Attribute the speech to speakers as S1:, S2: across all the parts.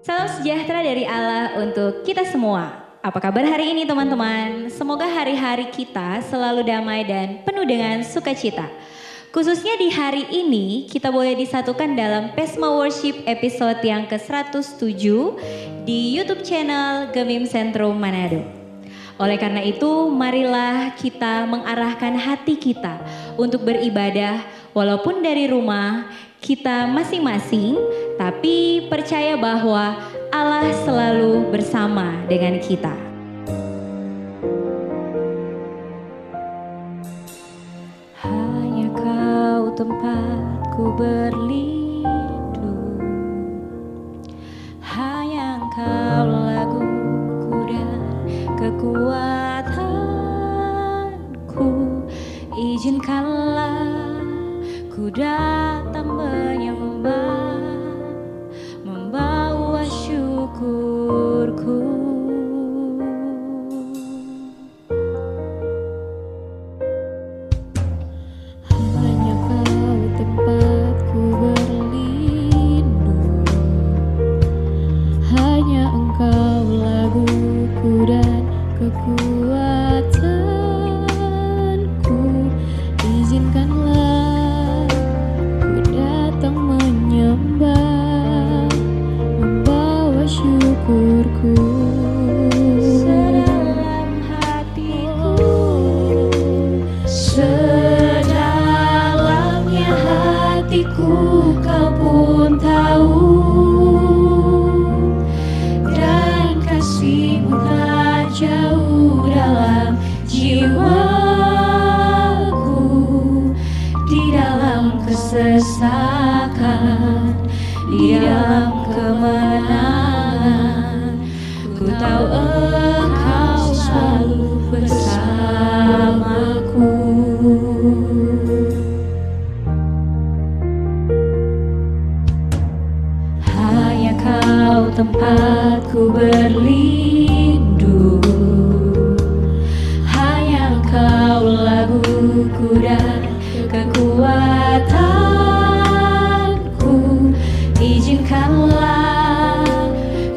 S1: Salam sejahtera dari Allah untuk kita semua. Apa kabar hari ini teman-teman? Semoga hari-hari kita selalu damai dan penuh dengan sukacita. Khususnya di hari ini kita boleh disatukan dalam Pesma Worship episode yang ke-107 di YouTube channel Gemim Sentrum Manado. Oleh karena itu, marilah kita mengarahkan hati kita untuk beribadah walaupun dari rumah kita masing-masing, tapi percaya bahwa Allah selalu bersama dengan kita. Hanya Kau tempatku berlindung, hanya Engkau laguku dan kekuatanku. Izinkanlah ku datang menyembah, membawa syukurku.
S2: Hanya Kau tempatku berlindung, hanya Engkau laguku dan kekuatanku. Izinkanlah ku datang menyembah, membawa syukurku.
S1: Sedalam hatiku,
S2: Sedalamnya hatiku Kau pun tahu, dan kasih-Mu tak jauh dalam jiwaku. Di dalam kesesakan, di dalam kemenangan, ku tahu Engkau selalu bersamaku. Hanya Kau tempatku berlindung, hanya Engkau laguku dan kekuatanku. Izinkanlah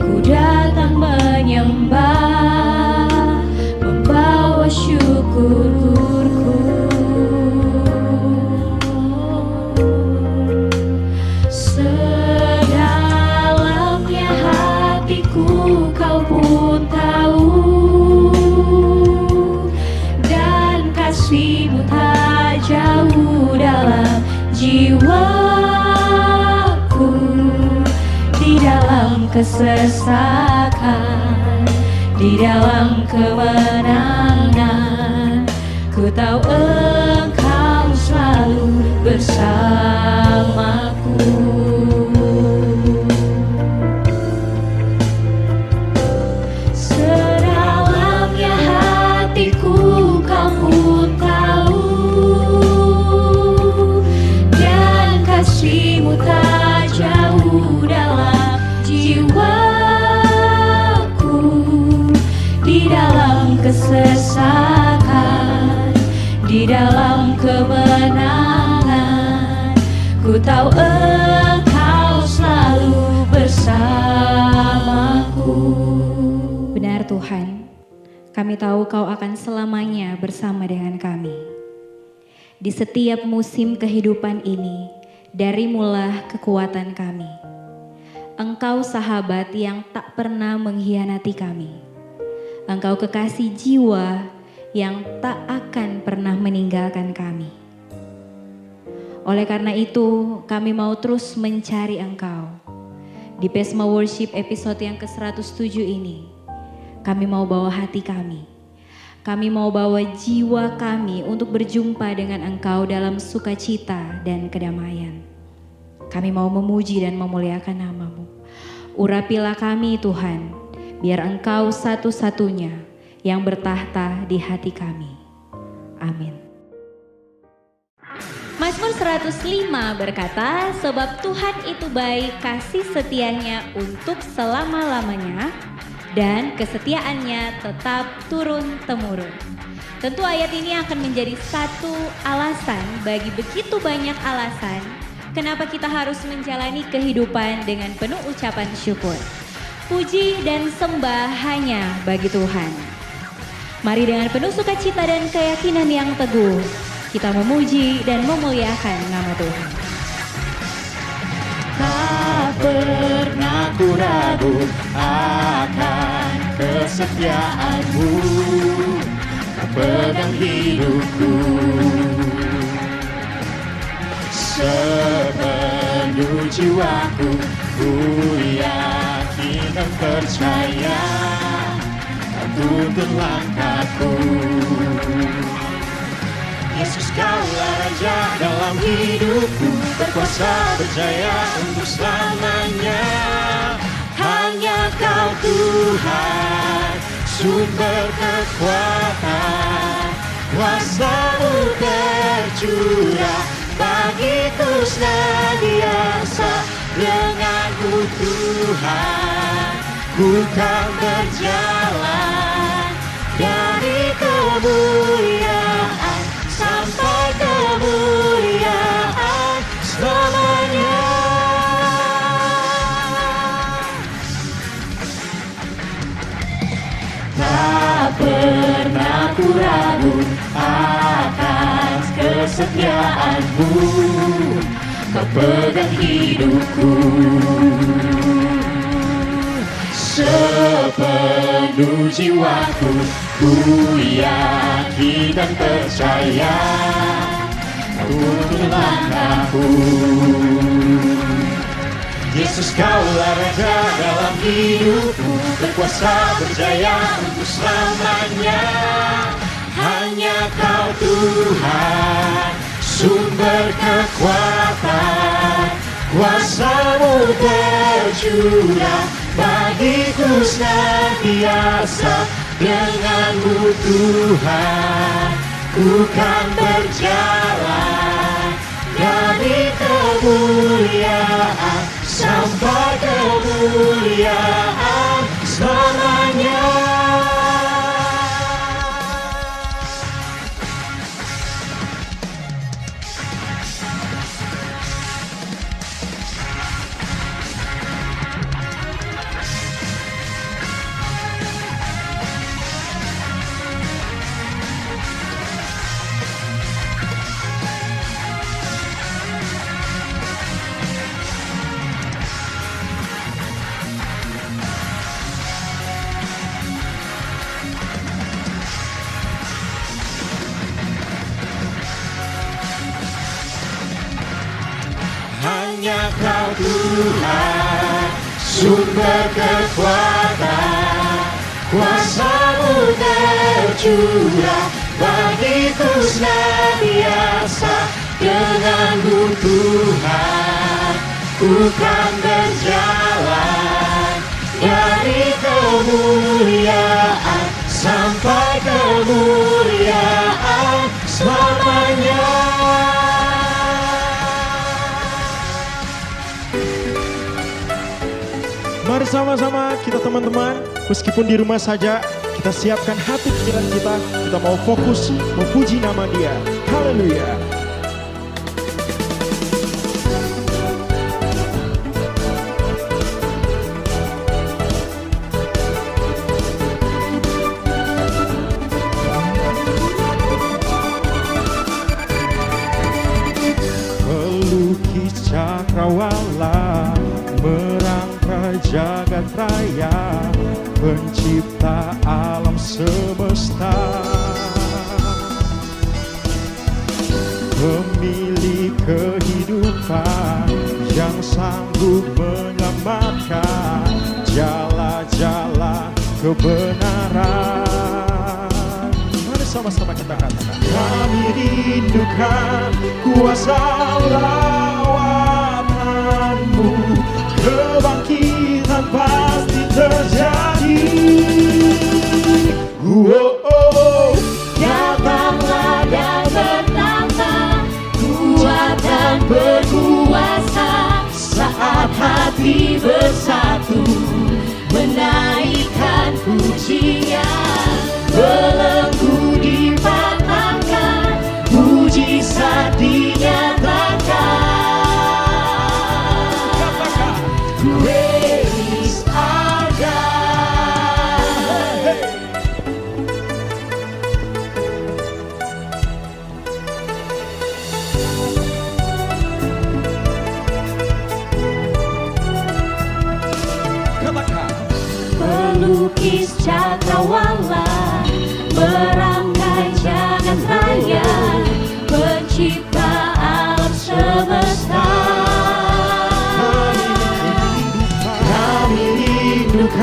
S2: ku datang menyembah, membawa syukurku. Sedalamnya hatiku Kau pun tahu, dan kasih-Mu tak jauh dalam jiwaku. Di dalam kesesakan, di dalam kemenangan, ku tahu Engkau selalu bersamaku. Sedalamnya hatiku Kau pun tahu, dan kasih-Mu tak jauh dalam jiwaku. Di dalam kesesakan, di dalam kemenangan, ku tahu Engkau selalu bersamaku.
S1: benar Tuhan, kami tahu Kau akan selamanya bersama dengan kami. Di setiap musim kehidupan ini, dari mula kekuatan kami. Engkau sahabat yang tak pernah mengkhianati kami. Engkau kekasih jiwa yang tak akan pernah meninggalkan kami. Oleh karena itu, kami mau terus mencari Engkau. Di Pesma Worship episode yang ke-107 ini, kami mau bawa hati kami. Kami mau bawa jiwa kami untuk berjumpa dengan Engkau dalam sukacita dan kedamaian. Kami mau memuji dan memuliakan nama-Mu. Urapilah kami Tuhan, biar Engkau satu-satunya yang bertahta di hati kami. Amin. Mazmur 105 berkata, sebab Tuhan itu baik, kasih setianya untuk selama-lamanya, dan kesetiaannya tetap turun-temurun. Tentu ayat ini akan menjadi satu alasan bagi begitu banyak alasan kenapa kita harus menjalani kehidupan dengan penuh ucapan syukur. puji dan sembah hanya bagi Tuhan. Mari dengan penuh sukacita dan keyakinan yang teguh, kita memuji dan memuliakan nama Tuhan.
S2: Tak pernah ku ragu akan kesetiaan-Mu, Kau pegang hidupku. Sepenuh jiwaku ku yakin dan percaya, Kau tuntun langkahku. Yesus, Kaulah Raja dalam hidupku, berkuasa berjaya untuk selamanya. Hanya Kau Tuhan, sumber kekuatan, kuasa-Mu tercurah bagiku senantiasa. Denganmu Tuhan, ku kan berjalan dari kemuliaan sampai kemuliaan selamanya. Tak pernah ku ragu akan kesetiaan-Mu, Kau pegang hidupku. Sepenuh jiwaku ku yakin dan percaya, Kau tuntun langkahku. Yesus, Kaulah Raja dalam hidupku, berkuasa berjaya untuk selamanya. Hanya Kau Tuhan, sumber kekuatan, kuasa-Mu tercurah bagiku senantiasa. Denganmu Tuhan, ku kan berjalan dari kemuliaan sampai kemuliaan selamanya. Hanya Kau Tuhan, sumber kekuatan, kuasa-Mu tercurah bagiku senantiasa. Denganmu Tuhan, ku kan berjalan dari kemuliaan sampai kemuliaan selamanya.
S3: Mari sama-sama kita teman-teman, meskipun di rumah saja, kita siapkan hati pikiran kita mau fokus memuji nama Dia. Haleluya. Pelukis cakrawala, merangkai jagat raya, pencipta alam semesta, pemilik kehidupan yang sanggup menyelamatkan jala-jala kebenaran. Mari sama-sama kita katakan, kami rindukan kuasa lawatan-Mu, kebangkitan pasti terjadi.
S2: Datanglah dan bertambah kuat dan berkuasa, saat hati bersatu menaikkan pujian. Belenggu dipatahkan, mujizat dinyatakan.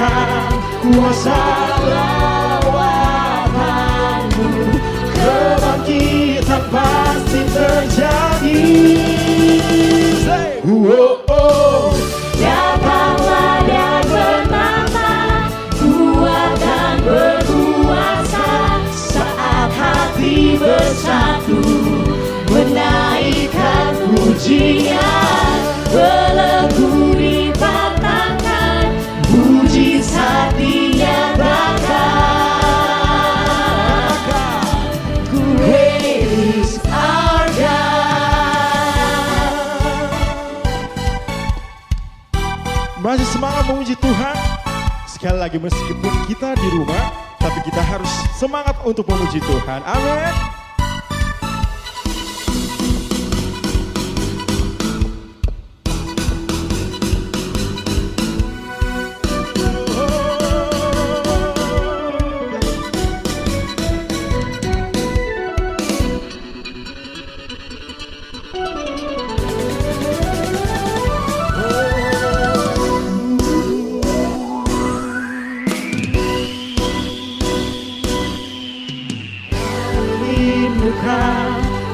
S3: rindukan kuasa lawatanmu, kebangkitan pasti terjadi.
S2: Datanglah dan bernama, kuat dan berkuasa, saat hati bersatu menaikkan pujian, belenggu dipatahkan, mujizat dinyatakan. Great is our God.
S3: Masih semangat memuji Tuhan? Sekali lagi, meskipun kita di rumah, tapi kita harus semangat untuk memuji Tuhan. Amin.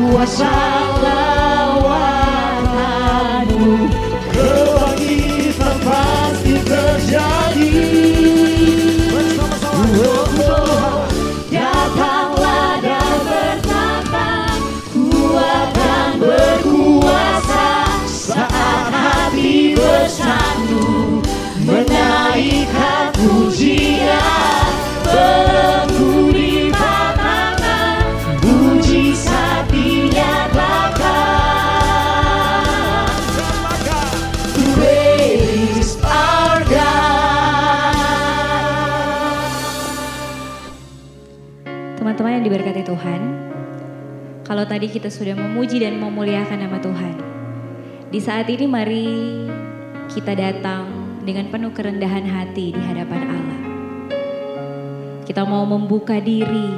S2: Kuasa lawatanmu,
S3: Kebangkitan pasti terjadi.
S2: datanglah dan bertambah, kuat dan berkuasa, saat hati bersatu menaikkan pujian, belenggu dipatahkan, mujizat dinyatakan. Great is our God.
S1: Teman-teman yang diberkati Tuhan, kalau tadi kita sudah memuji dan memuliakan nama Tuhan, di saat ini mari kita datang dengan penuh kerendahan hati di hadapan Allah. Kita mau membuka diri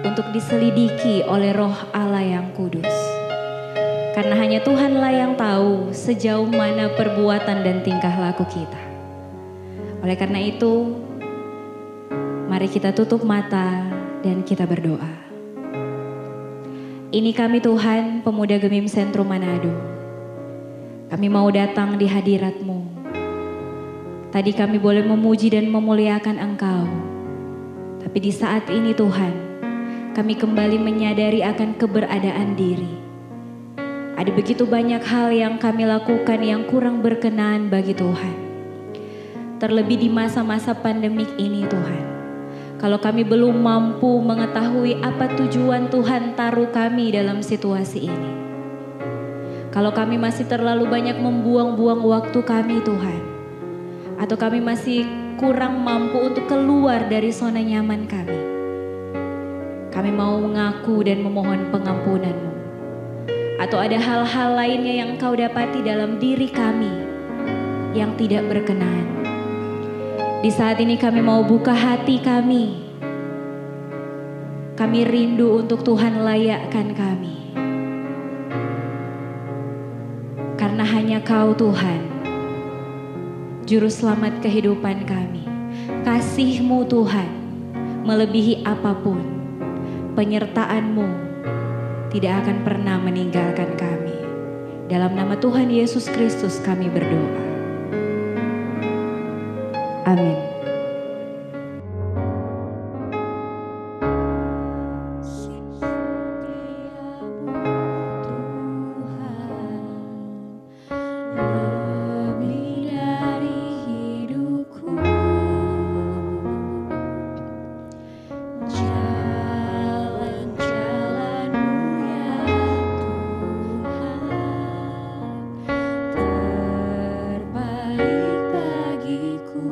S1: untuk diselidiki oleh Roh Allah yang kudus. Karena hanya Tuhanlah yang tahu sejauh mana perbuatan dan tingkah laku kita. Oleh karena itu, mari kita tutup mata dan kita berdoa. Ini kami Tuhan, pemuda Gemim Sentrum Manado. Kami mau datang di hadirat-Mu. Tadi kami boleh memuji dan memuliakan Engkau. Tapi di saat ini Tuhan, kami kembali menyadari akan keberadaan diri. Ada begitu banyak hal yang kami lakukan yang kurang berkenan bagi Tuhan. Terlebih di masa-masa pandemik ini Tuhan. Kalau kami belum mampu mengetahui apa tujuan Tuhan taruh kami dalam situasi ini. Kalau kami masih terlalu banyak membuang-buang waktu kami Tuhan. Atau kami masih kurang mampu untuk keluar dari zona nyaman kami. Kami mau mengaku dan memohon pengampunan-Mu. Atau ada hal-hal lainnya yang Engkau dapati dalam diri kami yang tidak berkenan. Di saat ini kami mau buka hati kami. Kami rindu untuk Tuhan layakkan kami. Karena hanya Kau Tuhan, Juru Selamat kehidupan kami. Kasih-Mu Tuhan melebihi apapun. Penyertaan-Mu tidak akan pernah meninggalkan kami. Dalam nama Tuhan Yesus Kristus kami berdoa. Amin.
S2: Terbaik bagiku.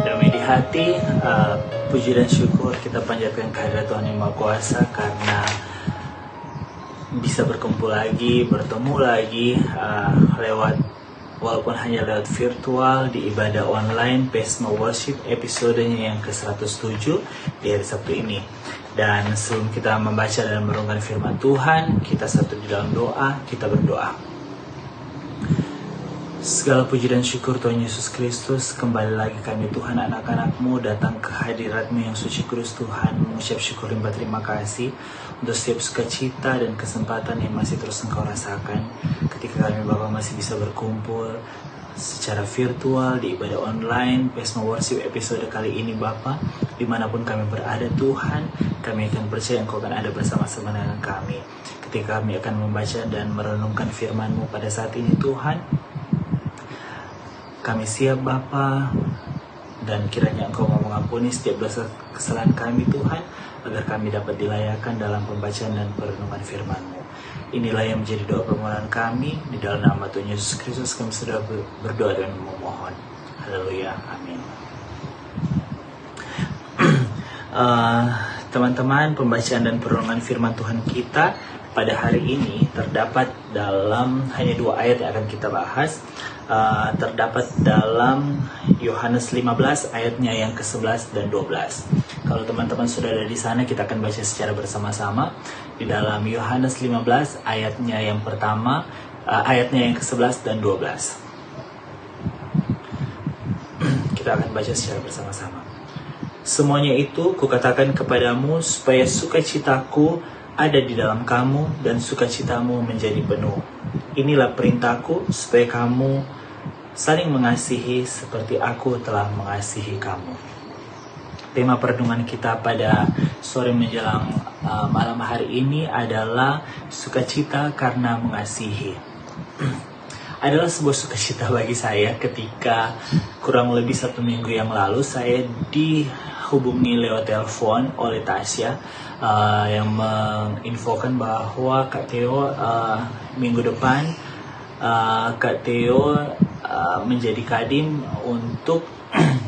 S4: Damai di hati, puji dan syukur kita panjatkan kehadirat Tuhan Yang Maha Kuasa karena bisa berkumpul lagi, bertemu lagi walaupun hanya lewat virtual di ibadah online Pesma Worship episodenya yang ke-107 di hari Sabtu ini. Dan sebelum kita membaca dan merenungkan firman Tuhan, kita satu di dalam doa, kita berdoa. Segala puji dan syukur Tuhan Yesus Kristus, kembali lagi kami Tuhan anak-anak-Mu datang ke hadirat-Mu yang suci kudus Tuhan, mengucap syukur limpah terima kasih untuk setiap sukacita dan kesempatan yang masih terus Engkau rasakan ketika kami Bapa masih bisa berkumpul secara virtual di ibadah online Pesma Worship episode kali ini Bapa. Dimanapun kami berada Tuhan, kami akan percaya Engkau akan ada bersama-sama dengan kami ketika kami akan membaca dan merenungkan firman-Mu pada saat ini Tuhan. Kami siap Bapa, dan kiranya Engkau mau mengampuni setiap dosa kesalahan kami Tuhan, agar kami dapat dilayakkan dalam pembacaan dan perenungan firman-Mu. Inilah yang menjadi doa permohonan kami, di dalam nama Tuhan Yesus Kristus kami sudah berdoa dan memohon. Haleluya, amin. Teman-teman, pembacaan dan perenungan firman Tuhan kita pada hari ini terdapat dalam hanya 2 ayat yang akan kita bahas. Terdapat dalam Yohanes 15 ayatnya yang ke-11 dan 12. Kalau teman-teman sudah ada di sana, kita akan baca secara bersama-sama di dalam Yohanes 15 ayatnya yang pertama, ayatnya yang ke-11 dan 12. Kita akan baca secara bersama-sama. Semuanya itu kukatakan kepadamu supaya sukacitaku ada di dalam kamu dan sukacitamu menjadi penuh. Inilah perintahku supaya kamu saling mengasihi seperti aku telah mengasihi kamu. Tema perenungan kita pada sore menjelang malam hari ini adalah sukacita karena mengasihi. Adalah sebuah sukacita bagi saya ketika kurang lebih 1 minggu yang lalu saya dihubungi lewat telepon oleh Tasya yang menginfokan bahwa Kak Theo minggu depan Kak Theo menjadi kadim untuk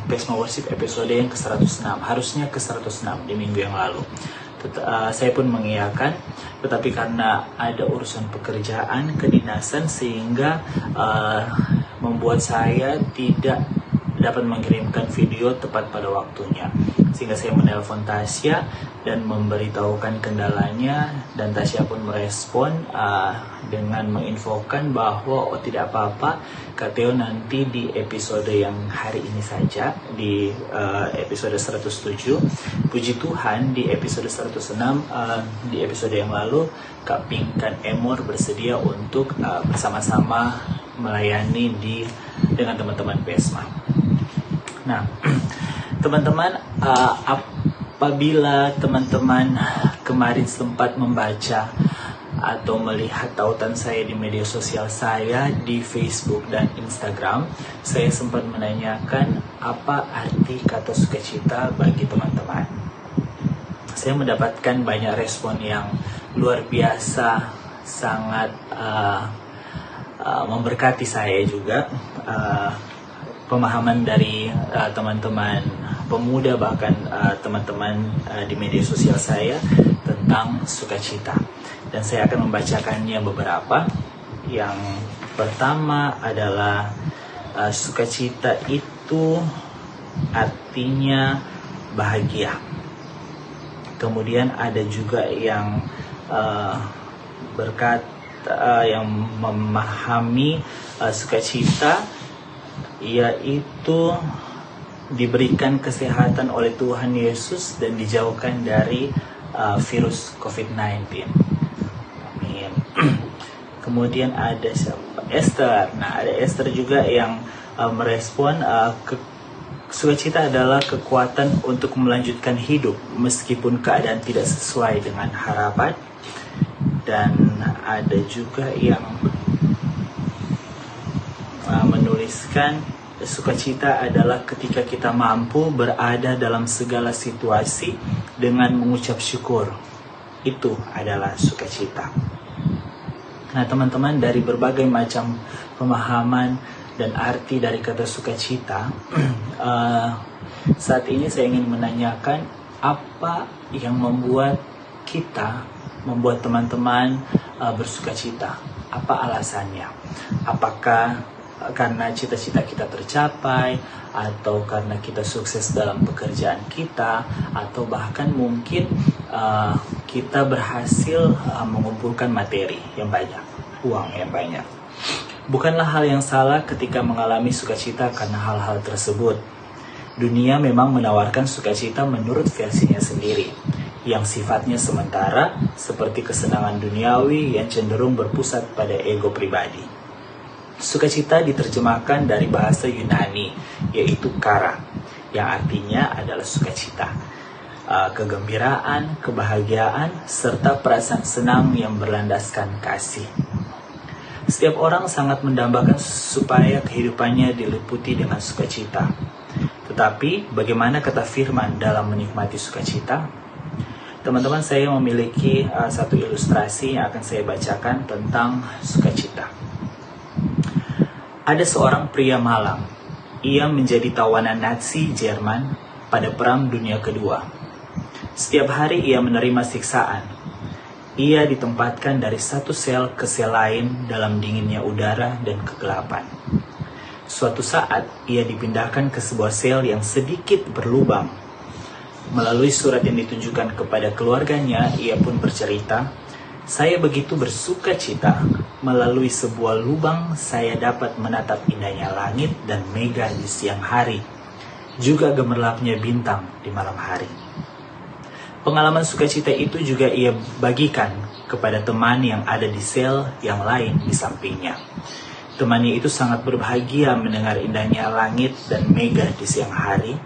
S4: Pesma Worship episode yang ke-106. Harusnya ke-106 di minggu yang lalu. Saya pun mengiyakan, tetapi karena ada urusan pekerjaan, kedinasan, sehingga membuat saya tidak dapat mengirimkan video tepat pada waktunya. Sehingga saya menelpon Tasya dan memberitahukan kendalanya, dan Tasya pun merespon dengan menginfokan bahwa tidak apa-apa, Kak Theo nanti di episode yang hari ini saja, di episode 107. Puji Tuhan di episode 106, di episode yang lalu Kak Pink dan Emor bersedia untuk bersama-sama melayani dengan teman-teman Pesma. Nah, teman-teman, apabila teman-teman kemarin sempat membaca atau melihat tautan saya di media sosial saya di Facebook dan Instagram, saya sempat menanyakan apa arti kata sukacita bagi teman-teman. Saya mendapatkan banyak respon yang luar biasa, sangat memberkati saya juga. Pemahaman dari teman-teman pemuda, bahkan teman-teman di media sosial saya tentang sukacita. Dan saya akan membacakannya beberapa. Yang pertama adalah sukacita itu artinya bahagia. Kemudian ada juga yang yang memahami sukacita, yaitu diberikan kesehatan oleh Tuhan Yesus dan dijauhkan dari virus COVID-19. Amin. Kemudian ada siapa? Esther. Nah, ada Esther juga yang merespon sukacita adalah kekuatan untuk melanjutkan hidup meskipun keadaan tidak sesuai dengan harapan. Dan ada juga yang menuliskan sukacita adalah ketika kita mampu berada dalam segala situasi dengan mengucap syukur. Itu adalah sukacita. Nah, teman-teman, dari berbagai macam pemahaman dan arti dari kata sukacita, saat ini saya ingin menanyakan apa yang membuat teman-teman bersukacita. Apa alasannya? Apakah karena cita-cita kita tercapai, atau karena kita sukses dalam pekerjaan kita, atau bahkan mungkin kita berhasil mengumpulkan materi yang banyak, uang yang banyak. Bukanlah hal yang salah ketika mengalami sukacita karena hal-hal tersebut. Dunia memang menawarkan sukacita menurut versinya sendiri, yang sifatnya sementara, seperti kesenangan duniawi yang cenderung berpusat pada ego pribadi. Sukacita diterjemahkan dari bahasa Yunani, yaitu kara, yang artinya adalah sukacita, kegembiraan, kebahagiaan, serta perasaan senang yang berlandaskan kasih. Setiap orang sangat mendambakan supaya kehidupannya diliputi dengan sukacita. Tetapi, bagaimana kata firman dalam menikmati sukacita? Teman-teman, saya memiliki satu ilustrasi yang akan saya bacakan tentang sukacita. Ada seorang pria malang. Ia menjadi tawanan Nazi Jerman pada Perang Dunia Kedua. Setiap hari ia menerima siksaan. Ia ditempatkan dari satu sel ke sel lain dalam dinginnya udara dan kegelapan. Suatu saat, ia dipindahkan ke sebuah sel yang sedikit berlubang. Melalui surat yang ditunjukkan kepada keluarganya, ia pun bercerita, "Saya begitu bersuka cita, melalui sebuah lubang saya dapat menatap indahnya langit dan mega di siang hari, juga gemerlapnya bintang di malam hari." Pengalaman sukacita itu juga ia bagikan kepada teman yang ada di sel yang lain di sampingnya. Temannya itu sangat berbahagia mendengar indahnya langit dan mega di siang hari.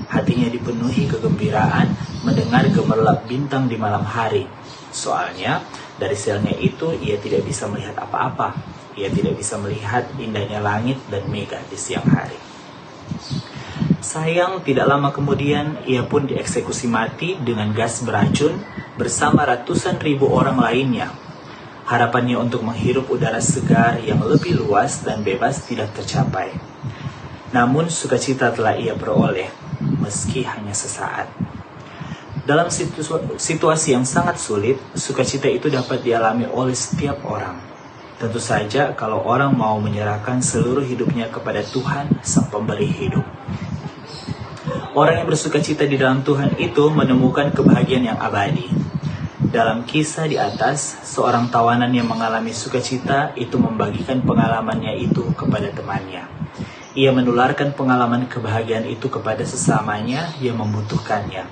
S4: Hatinya dipenuhi kegembiraan mendengar gemerlap bintang di malam hari. Soalnya, dari selnya itu ia tidak bisa melihat apa-apa. Ia tidak bisa melihat indahnya langit dan mega di siang hari. Sayang, tidak lama kemudian ia pun dieksekusi mati dengan gas beracun bersama ratusan ribu orang lainnya. Harapannya untuk menghirup udara segar yang lebih luas dan bebas tidak tercapai. Namun sukacita telah ia peroleh, meski hanya sesaat. Dalam situasi yang sangat sulit, sukacita itu dapat dialami oleh setiap orang. Tentu saja kalau orang mau menyerahkan seluruh hidupnya kepada Tuhan, Sang Pemberi hidup. Orang yang bersukacita di dalam Tuhan itu menemukan kebahagiaan yang abadi. Dalam kisah di atas, seorang tawanan yang mengalami sukacita itu membagikan pengalamannya itu kepada temannya. Ia menularkan pengalaman kebahagiaan itu kepada sesamanya yang membutuhkannya.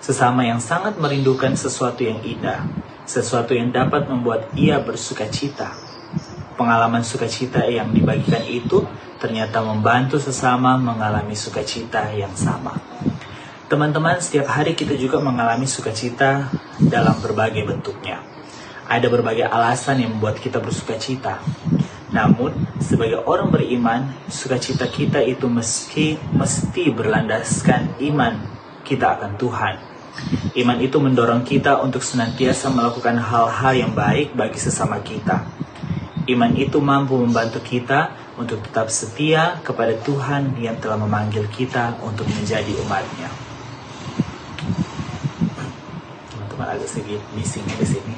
S4: Sesama yang sangat merindukan sesuatu yang indah, sesuatu yang dapat membuat ia bersukacita. Pengalaman sukacita yang dibagikan itu ternyata membantu sesama mengalami sukacita yang sama. Teman-teman, setiap hari kita juga mengalami sukacita dalam berbagai bentuknya. Ada berbagai alasan yang membuat kita bersukacita. Namun, sebagai orang beriman, sukacita kita itu mesti berlandaskan iman kita akan Tuhan. Iman itu mendorong kita untuk senantiasa melakukan hal-hal yang baik bagi sesama kita. Iman itu mampu membantu kita untuk tetap setia kepada Tuhan yang telah memanggil kita untuk menjadi umat-Nya. Teman-teman, agak sedikit bisingnya di sini.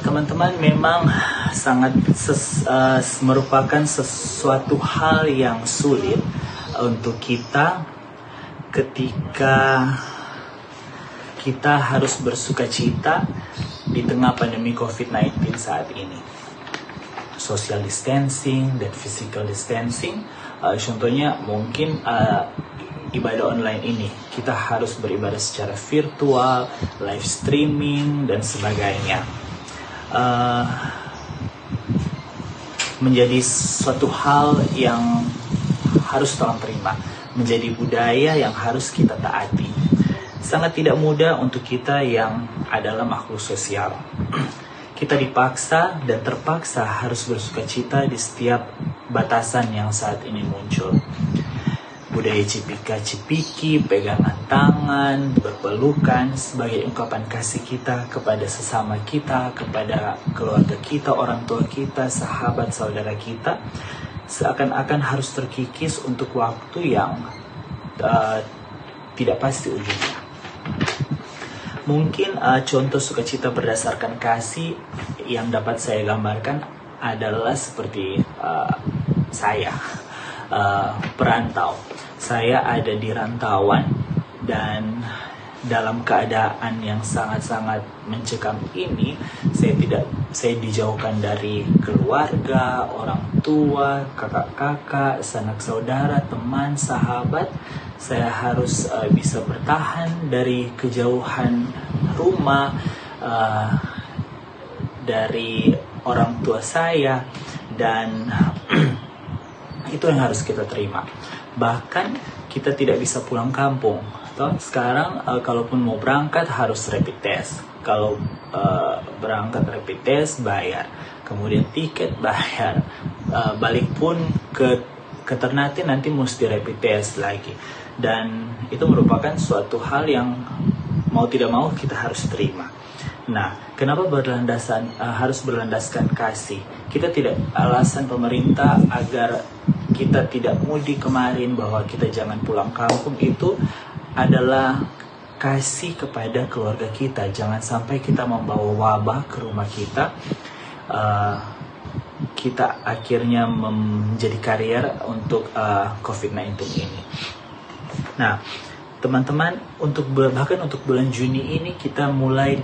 S4: Teman-teman, memang sangat merupakan sesuatu hal yang sulit untuk kita ketika kita harus bersukacita di tengah pandemi COVID-19 saat ini. social distancing dan physical distancing. Contohnya mungkin ibadah online ini kita harus beribadah secara virtual, live streaming dan sebagainya. Menjadi suatu hal yang harus tolong terima, menjadi budaya yang harus kita taati. Sangat tidak mudah untuk kita yang adalah makhluk sosial. Kita dipaksa dan terpaksa harus bersukacita di setiap batasan yang saat ini muncul. Budaya cipika-cipiki, pegangan tangan, berpelukan sebagai ungkapan kasih kita kepada sesama kita, kepada keluarga kita, orang tua kita, sahabat, saudara kita, seakan-akan harus terkikis untuk waktu yang tidak pasti ujungnya. Mungkin contoh sukacita berdasarkan kasih yang dapat saya gambarkan adalah seperti saya, perantau. Saya ada di rantauan dan dalam keadaan yang sangat-sangat mencekam ini, saya dijauhkan dari keluarga, orang tua, kakak-kakak, sanak saudara, teman, sahabat. Saya harus bisa bertahan dari kejauhan rumah, dari orang tua saya, dan itu yang harus kita terima. Bahkan kita tidak bisa pulang kampung. Sekarang kalaupun mau berangkat harus rapid test. Kalau berangkat rapid test bayar, kemudian tiket bayar, balik pun ke Ternate nanti mesti rapid test lagi. Dan itu merupakan suatu hal yang mau tidak mau kita harus terima. Nah, kenapa harus berlandaskan kasih? Kita tidak alasan pemerintah agar kita tidak mudik kemarin, bahwa kita jangan pulang kampung, itu adalah kasih kepada keluarga kita. Jangan sampai kita membawa wabah ke rumah kita. Kita akhirnya menjadi karier untuk COVID-19 ini. Nah, teman-teman, bahkan untuk bulan Juni ini kita mulai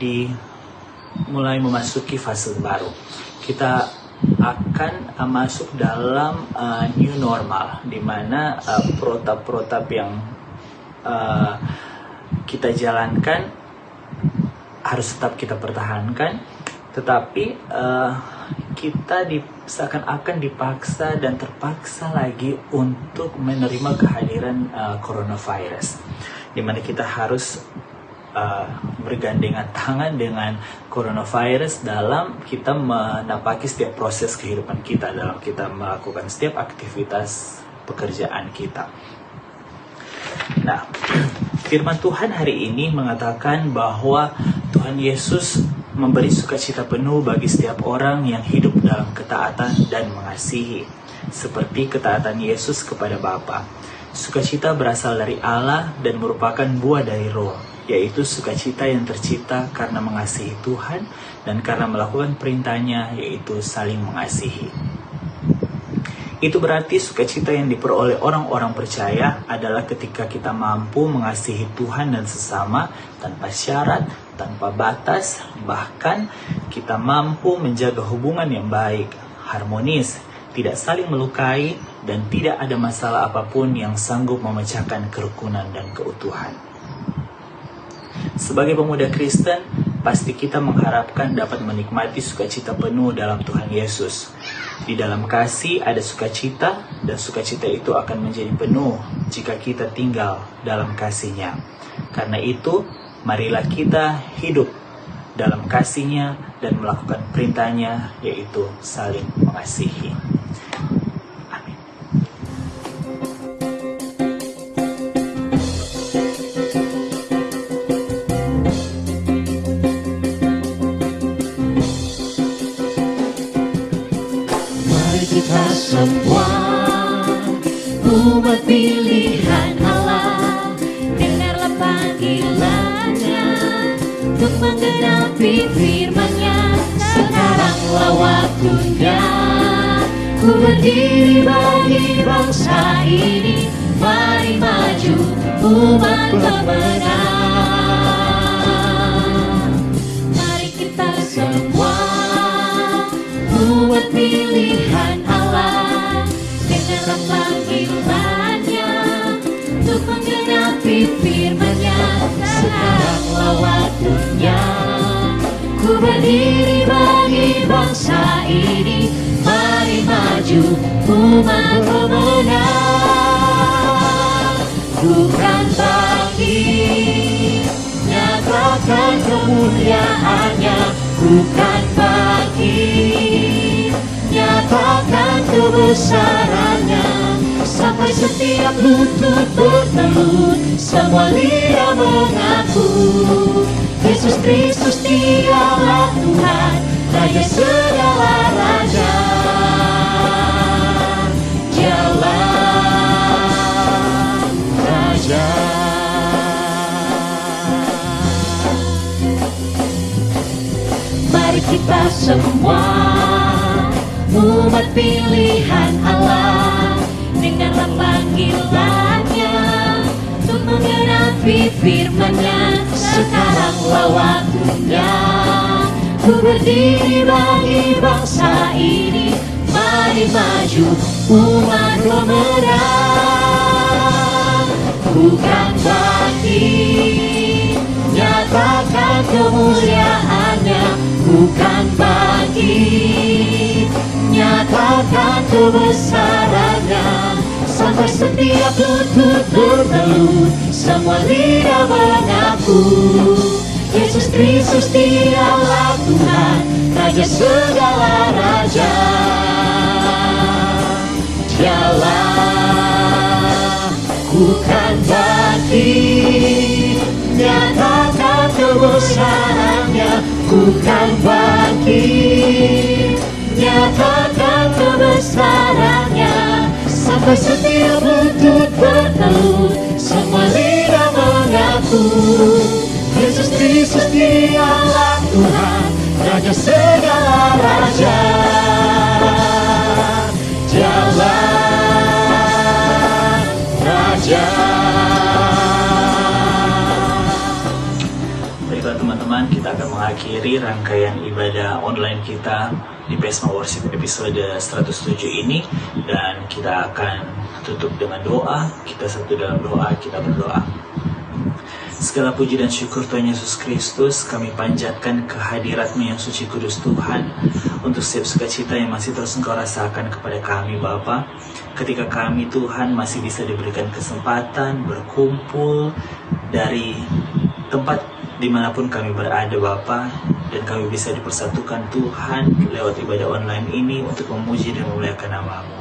S4: memasuki fase baru. Kita akan masuk dalam new normal, di mana protap-protap yang kita jalankan harus tetap kita pertahankan, tetapi kita seakan-akan dipaksa dan terpaksa lagi untuk menerima kehadiran coronavirus, di mana kita harus bergandengan tangan dengan coronavirus dalam kita menapaki setiap proses kehidupan kita, dalam kita melakukan setiap aktivitas pekerjaan kita. Nah, firman Tuhan hari ini mengatakan bahwa Tuhan Yesus memberi sukacita penuh bagi setiap orang yang hidup dalam ketaatan dan mengasihi, seperti ketaatan Yesus kepada Bapa. Sukacita berasal dari Allah dan merupakan buah dari Roh, yaitu sukacita yang tercipta karena mengasihi Tuhan dan karena melakukan perintahnya, yaitu saling mengasihi. Itu berarti sukacita yang diperoleh orang-orang percaya adalah ketika kita mampu mengasihi Tuhan dan sesama tanpa syarat, tanpa batas, bahkan kita mampu menjaga hubungan yang baik, harmonis, tidak saling melukai, dan tidak ada masalah apapun yang sanggup memecahkan kerukunan dan keutuhan. Sebagai pemuda Kristen, pasti kita mengharapkan dapat menikmati sukacita penuh dalam Tuhan Yesus. Di dalam kasih ada sukacita, dan sukacita itu akan menjadi penuh jika kita tinggal dalam kasih-Nya. Karena itu, marilah kita hidup dalam kasih-Nya dan melakukan perintah-Nya, yaitu saling mengasihi. Amin.
S2: Mari kita semua umat pilihan Allah, dengarlah panggilannya untuk menggenapi firman-Nya. Sekaranglah waktunya ku berdiri bagi bangsa ini. Mari maju umat pemenang. Mari kita semua umat pilihan dalam panggilannya untuk menggenapi firman-Nya. Sekaranglah waktunya ku berdiri bagi bangsa ini. Mari maju umat pemenang. Bukan bangkit, nyatakan kemuliaan-Nya. Bukan bangkit, nyatakan kebesaran-Nya. Sampai setiap lutut bertelut, semua lidah mengaku Yesus Kristus Dialah Tuhan, Raja segala raja. Dialah Raja. Mari kita semua umat pilihan Allah, dengarlah panggilan-Nya untuk menggenapi firman-Nya. Sekaranglah waktunya ku berdiri bagi bangsa ini. Mari maju umat pemenang. Bukan bangkit, nyatakan kemuliaan-Nya. Bukan bangkit, nyatakan kebesaran-Nya. Sampai setiap lutut bertelut, semua lidah mengaku Yesus Kristus Dialah Tuhan, Raja segala raja. Dialah bukan bangkit, nyatakan kebesaran-Nya. Bukan bangkit, nyatakan kebesaran-Nya. Sampai setiap lutut bertelut, semua lidah mengaku Yesus Kristus Dialah Tuhan, Raja segala raja. Dialah Raja.
S4: Baiklah teman-teman, kita akan mengakhiri rangkaian ibadah online kita di Pesma Worship episode 107 ini, dan kita akan tutup dengan doa. Kita satu dalam doa, kita berdoa. Segala puji dan syukur Tuhan Yesus Kristus kami panjatkan kehadirat-Mu yang suci kudus Tuhan, untuk setiap sukacita yang masih terus Engkau rasakan kepada kami Bapa. Ketika kami Tuhan masih bisa diberikan kesempatan berkumpul dari tempat dimanapun kami berada Bapa, dan kami bisa dipersatukan Tuhan lewat ibadah online ini untuk memuji dan memuliakan nama-Mu.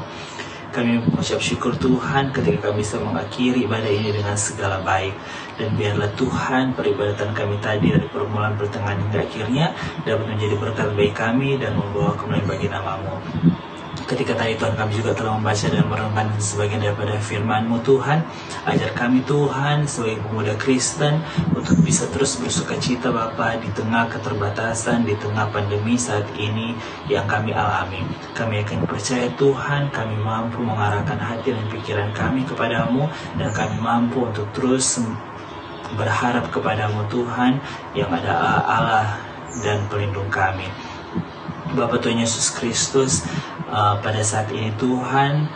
S4: Kami mengucap syukur Tuhan ketika kami bisa mengakhiri ibadah ini dengan segala baik. Dan biarlah Tuhan peribadatan kami tadi dari permulaan, pertengahan hingga akhirnya dapat menjadi berkat bagi kami dan membawa kemuliaan bagi nama-Mu. Ketika tadi Tuhan kami juga telah membaca dan merenungkan sebagian daripada firman-Mu Tuhan, ajar kami Tuhan sebagai pemuda Kristen untuk bisa terus bersuka cita Bapa di tengah keterbatasan, di tengah pandemi saat ini yang kami alami. Kami akan percaya Tuhan, kami mampu mengarahkan hati dan pikiran kami kepadamu, dan kami mampu untuk terus berharap kepadamu Tuhan yang ada Allah dan pelindung kami. Bapa Tuhan Yesus Kristus, pada saat ini Tuhan,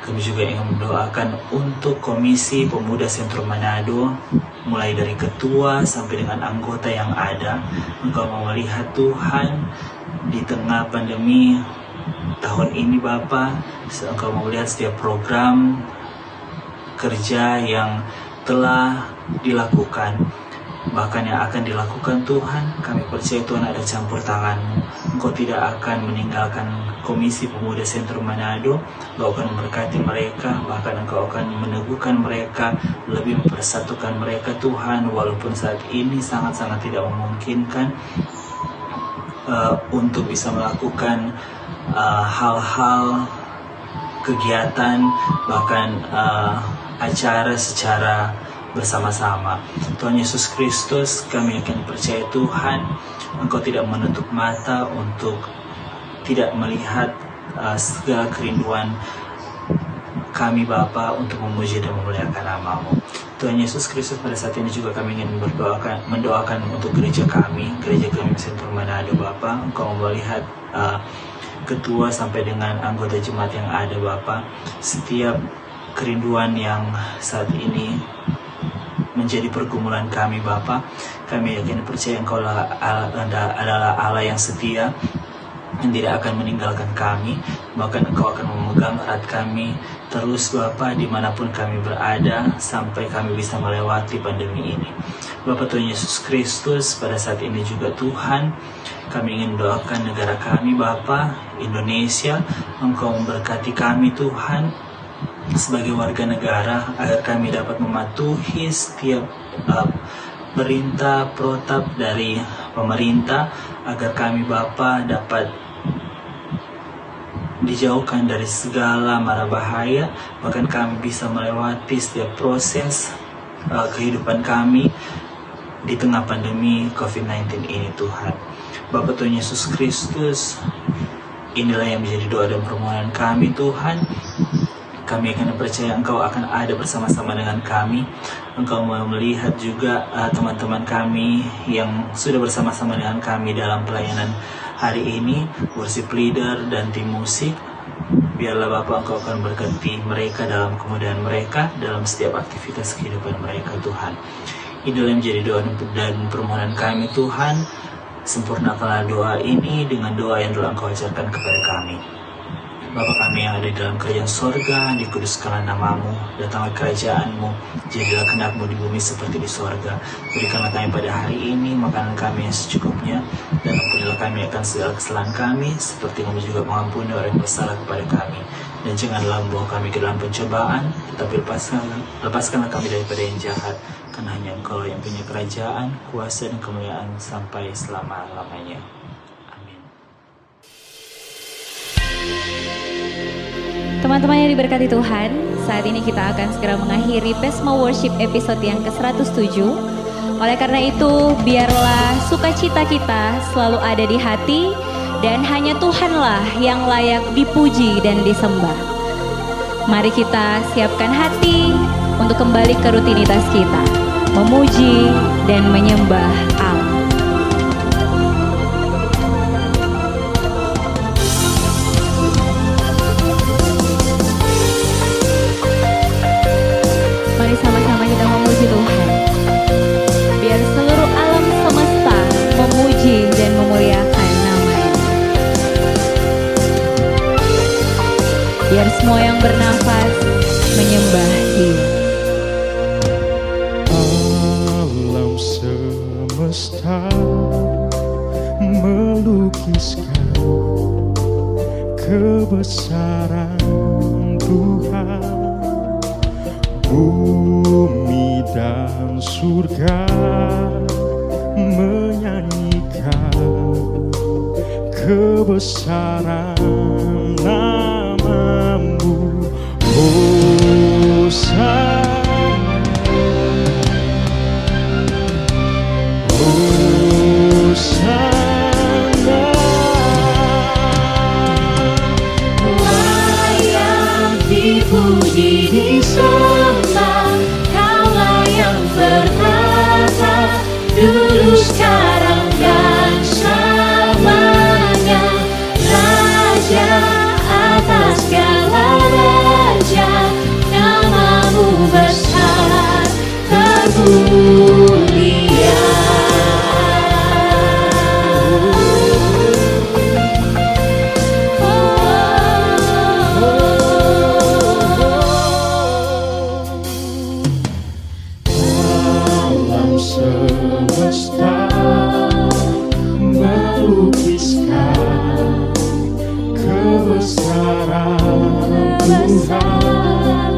S4: kami juga ingin mendoakan untuk Komisi Pemuda Sentrum Manado, mulai dari ketua sampai dengan anggota yang ada. Engkau mau melihat Tuhan di tengah pandemi tahun ini Bapa, Engkau mau melihat setiap program kerja yang telah dilakukan, bahkan yang akan dilakukan Tuhan. Kami percaya Tuhan ada campur tangan-Mu. Engkau tidak akan meninggalkan Komisi Pemuda Sentrum Manado. Engkau akan memberkati mereka, bahkan Engkau akan meneguhkan mereka, lebih mempersatukan mereka Tuhan, walaupun saat ini sangat-sangat tidak memungkinkan untuk bisa melakukan hal-hal kegiatan, bahkan acara secara bersama-sama. Tuhan Yesus Kristus, kami akan percaya Tuhan, Engkau tidak menutup mata untuk tidak melihat segala kerinduan kami Bapa untuk memuji dan memuliakan nama-Mu. Tuhan Yesus Kristus, pada saat ini juga kami ingin mendoakan untuk gereja kami Sentrum Manado Bapa. Engkau melihat ketua sampai dengan anggota jemaat yang ada Bapa. Setiap kerinduan yang saat ini menjadi pergumulan kami Bapa, kami yakin percaya Engkau adalah Allah yang setia, yang tidak akan meninggalkan kami, bahkan Engkau akan memegang erat kami terus Bapa dimanapun kami berada sampai kami bisa melewati pandemi ini. Bapa Tuhan Yesus Kristus, pada saat ini juga Tuhan, kami ingin doakan negara kami Bapa, Indonesia. Engkau memberkati kami Tuhan sebagai warga negara, agar kami dapat mematuhi setiap perintah protap dari pemerintah, agar kami Bapa dapat dijauhkan dari segala mara bahaya, bahkan kami bisa melewati setiap proses kehidupan kami di tengah pandemi COVID-19 ini Tuhan. Bapa Tuhan Yesus Kristus, inilah yang menjadi doa dan permohonan kami Tuhan. Kami akan percaya Engkau akan ada bersama-sama dengan kami. Engkau mau melihat juga teman-teman kami yang sudah bersama-sama dengan kami dalam pelayanan hari ini, worship leader dan tim musik. Biarlah Bapa Engkau akan berkati mereka dalam kemudahan mereka, dalam setiap aktivitas kehidupan mereka Tuhan. Inilah yang menjadi doa dan permohonan kami Tuhan. Sempurnakanlah doa ini dengan doa yang telah Engkau ajarkan kepada kami. Bapa kami yang ada di dalam kerajaan sorga, dikuduskanlah namamu, datanglah kerajaan-Mu, jadilah kehendak-Mu di bumi seperti di sorga. Berikanlah kami pada hari ini makanan kami yang secukupnya, dan ampunilah kami akan segala kesalahan kami, seperti Kami juga mengampuni orang yang bersalah kepada kami. Dan janganlah membawa kami ke dalam pencobaan, tetapi lepaskanlah kami daripada yang jahat, karena hanya Engkau yang punya kerajaan, kuasa dan kemuliaan sampai selama-lamanya. Amin.
S1: Teman-teman yang diberkati Tuhan, saat ini kita akan segera mengakhiri Pesma Worship episode yang ke-107. Oleh karena itu, biarlah sukacita kita selalu ada di hati, dan hanya Tuhanlah yang layak dipuji dan disembah. Mari kita siapkan hati untuk kembali ke rutinitas kita, memuji dan menyembah Allah. Mari sama-sama kita memuji Tuhan. Biar seluruh alam semesta memuji dan memuliakan nama-Nya. Biar semua yang bernafas menyembah Dia.
S3: Alam semesta melukiskan kebesaran Tuhan. Bumi dan surga menyanyikan kebesaran namamu. Hosana, Hosana.
S2: Layak dipuji disembah, Kaulah yang bertata dulu, sekarang dan selamanya. Raja atas segala raja, namamu besar termulia.
S3: Alam semesta melukiskan kebesaran Tuhan.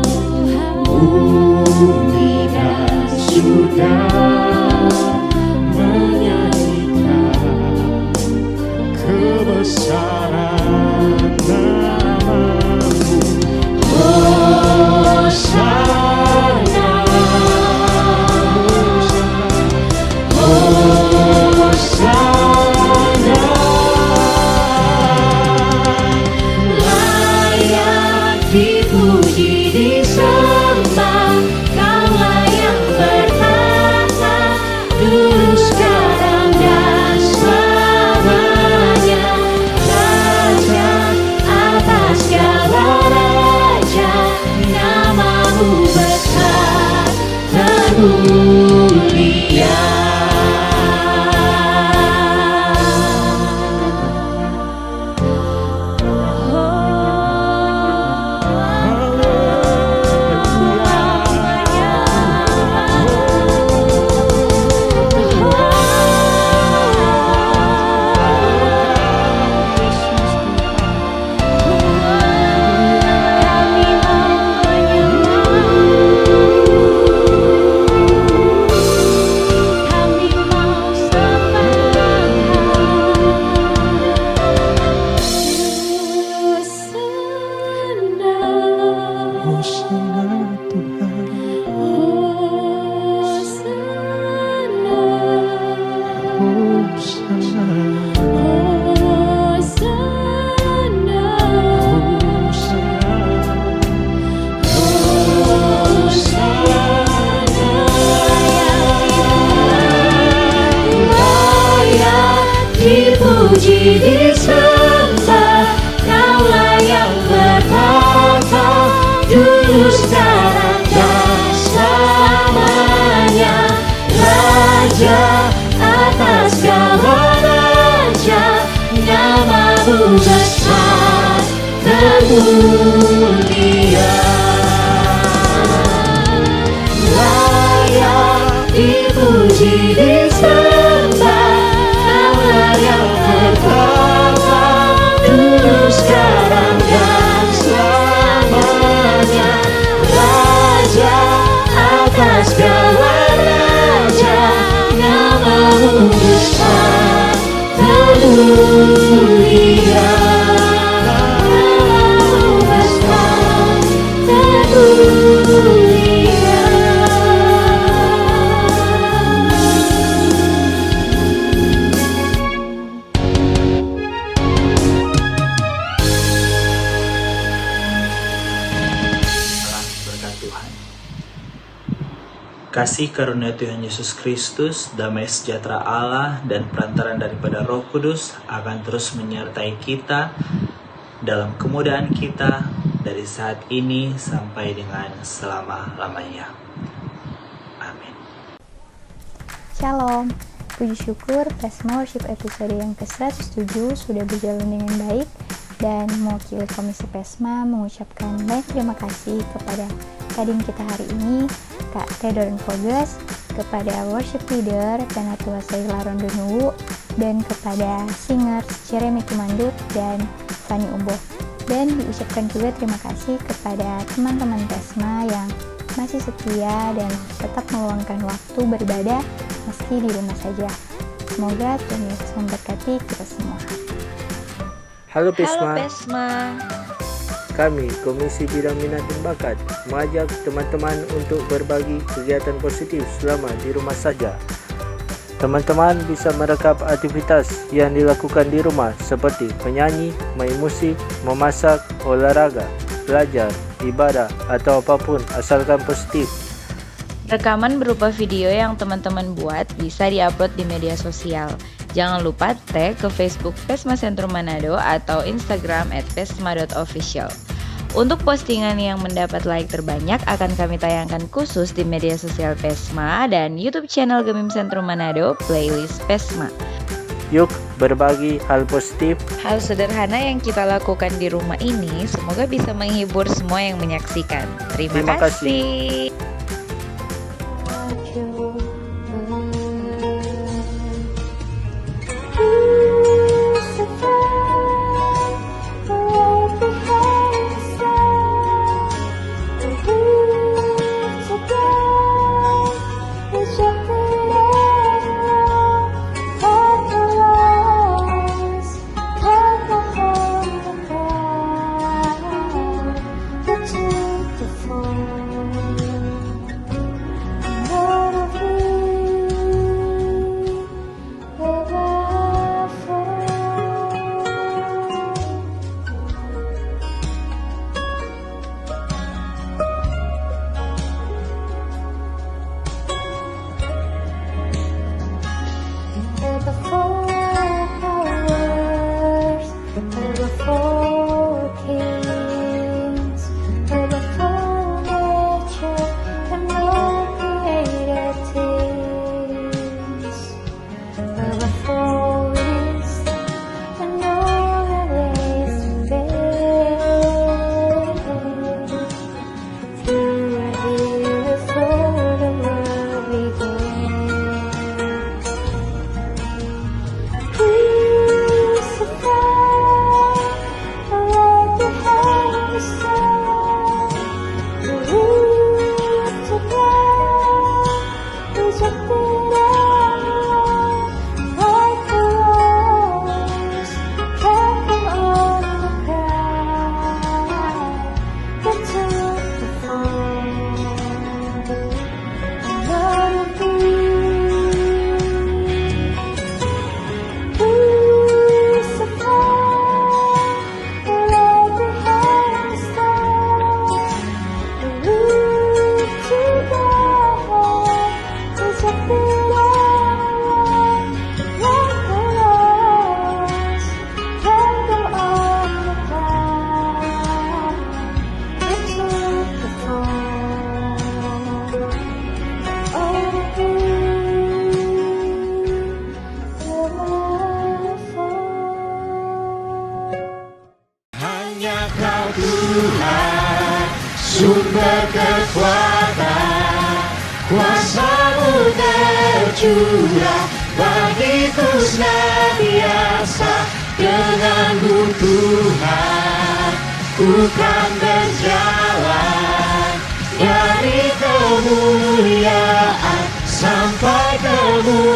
S3: Bumi dan surga menyanyikan kebesaran namamu. Hosana, Hosana.
S2: Layak dipuji disembah, Kaulah yang bertata mulia. Dipuji, disembah, Kaulah yang bertata, dulu, sekarang, dan selamanya. Raja atas segala raja, Namamu besar termulia. Layak dipuji, disembah, yang bertata, dulu, sekarang, dan selamanya. Raja atas segala raja, Namamu besar termulia. Namamu besar termulia.
S4: Kasih karunia Tuhan Yesus Kristus, damai sejahtera Allah, dan perantaran daripada Roh Kudus akan terus menyertai kita dalam kemudahan kita dari saat ini sampai dengan selama-lamanya. Amin.
S5: Shalom, puji syukur Pesma Worship episode yang ke-107 sudah berjalan dengan baik, dan mewakili Komisi Pesma mengucapkan banyak terima kasih kepada kadin kita hari ini, Kak Theodore Fogas, kepada worship leader Penatua Saila Rondonuwu, dan kepada singer Jeremy Kimandut dan Fanny Umboh. Dan diucapkan juga terima kasih kepada teman-teman Pesma yang masih setia dan tetap meluangkan waktu beribadah meski di rumah saja. Semoga Tuhan Yesus memberkati kita semua.
S6: Halo Pesma.
S2: Halo Pesma.
S6: Kami, Komisi Bidang Minat dan Bakat, mengajak teman-teman untuk berbagi kegiatan positif selama di rumah saja. Teman-teman bisa merekap aktivitas yang dilakukan di rumah seperti menyanyi, main musik, memasak, olahraga, belajar, ibadah, atau apapun asalkan positif.
S7: Rekaman berupa video yang teman-teman buat bisa diupload di media sosial. Jangan lupa tag ke Facebook Pesma Sentrum Manado atau Instagram @pesma.official. Untuk postingan yang mendapat like terbanyak akan kami tayangkan khusus di media sosial Pesma dan YouTube channel Gemim Sentrum Manado playlist Pesma.
S6: Yuk berbagi hal positif.
S7: Hal sederhana yang kita lakukan di rumah ini semoga bisa menghibur semua yang menyaksikan. Terima kasih.
S2: Kuasa-Mu tercurah bagiku senantiasa. Denganmu Tuhan, ku kan berjalan dari kemuliaan sampai kemuliaan.